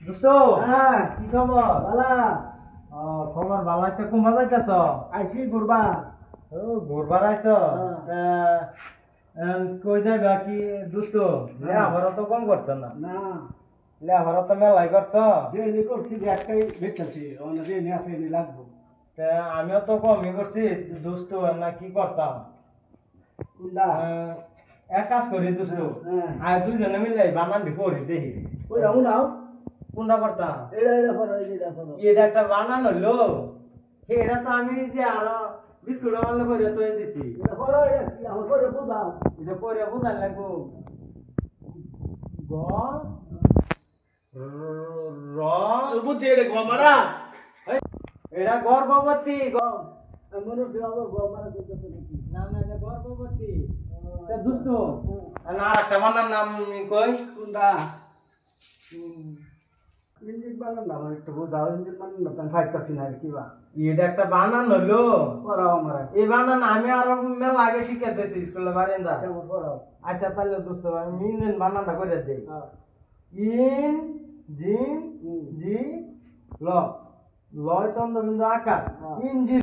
দোস্ত হ্যাঁ কি খবর? বালা খবর ভালো আছে। কুম্ভা যাইতেছ? আইসি ঘুরবা ও ঘুরবার আইছ? কই যাইবা কি দোস্ত? লেখাপড়া তো কম করছ না, না লেখাপড়া তো মেলাই করছ। যে করছি যে একটাই বেচাচ্ছি অন্য যে আছে এনে লাগবো তা আমিও তো কমই করছি দোস্ত, না কি করতাম। কোনটা এক কাজ করি দোস্ত, হ্যাঁ। আর দুইজনে মিলে বানানটি পড়ি দেখি ওই রামু নাও কোনটা করতাম। এটা করো এটা করো এটা একটা বানান হইলো, এটা তো আমি যে আরো বিস্কুট বানানো করে তৈরি দিছি। এটা করো এটা কি আমার করে বুঝাও এটা পরে বুঝার লাগবো। গ র বুঝছি এটা গমারা এটা গর্ভবতী। মনে হচ্ছে আবার গমারা করতেছে নাকি না না, এটা গর্ভবতী। তা দোস্ত আর একটা বানান নাম কই। কোনটা ইঞ্জিন বানান না আমার একটু বুঝাও ইঞ্জিন বানান না তাই ফাইটতাছি না আর কিবা এটা একটা বানান হইলো। পড়াও আমার এই বানান আমি আরো মেলা আগে শিখাইতেছি স্কুলে বারিন্দা। কেমন পড়াও আচ্ছা তাহলে দোস্ত আমি ইঞ্জিন বানানটা করে দেই। হ্যাঁ ইন জিন জি ল লয় চন্দ্রবিন্দু আকার ইঞ্জিন।